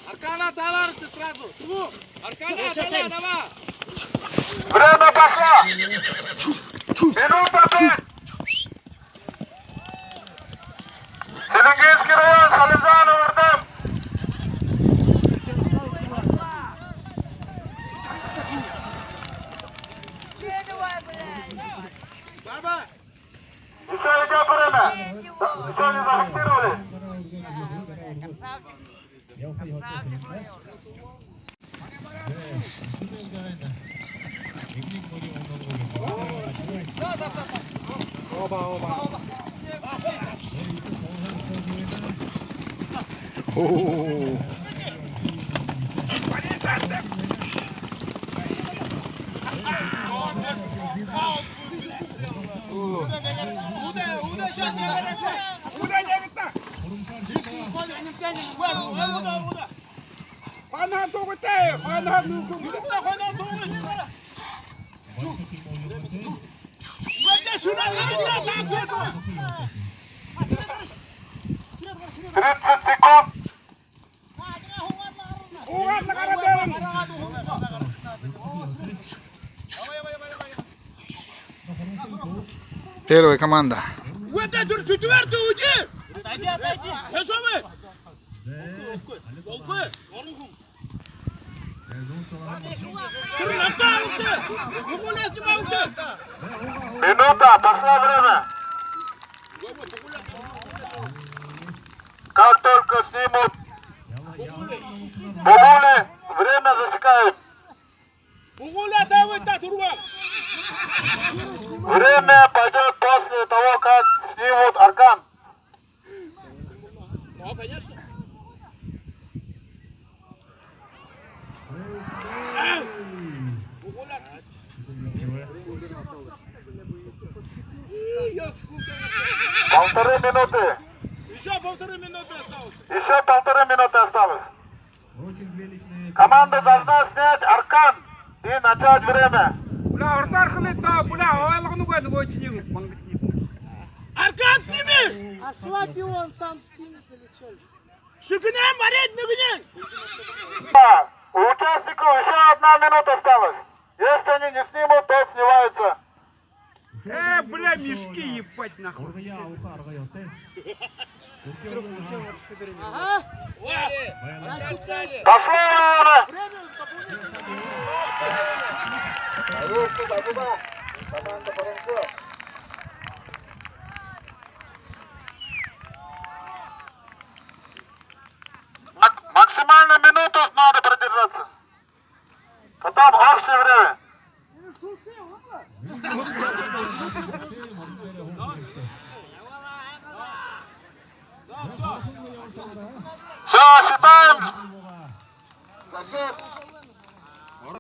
Аркана, давай ты сразу. Аркана, давай. Время пошло! Минута 5! Селенгинский район, Салимжанов, Артем! Еще идет время! Еще не зафиксировали! Первая команда. Четвертый, уйди! Отойди! Хорошо вы? Минута, пошло время! Как только снимут бабули, время засекают. Время пойдет после того, как снимут аркан. Конечно. Полторы минуты. Еще полторы минуты осталось. Еще полторы минуты осталось. Команда должна снять аркан и начать время. Аркан сними! Ослабь его, он сам скинет или что? Шагнем, борить, нагнем! У участников еще 1 минута осталась. Если они не снимут, то снимаются. Бля, мешки ебать нахуй. Ага. Пошло время! Команда Баренко. Максимально минуту надо продержаться. Потом общее время.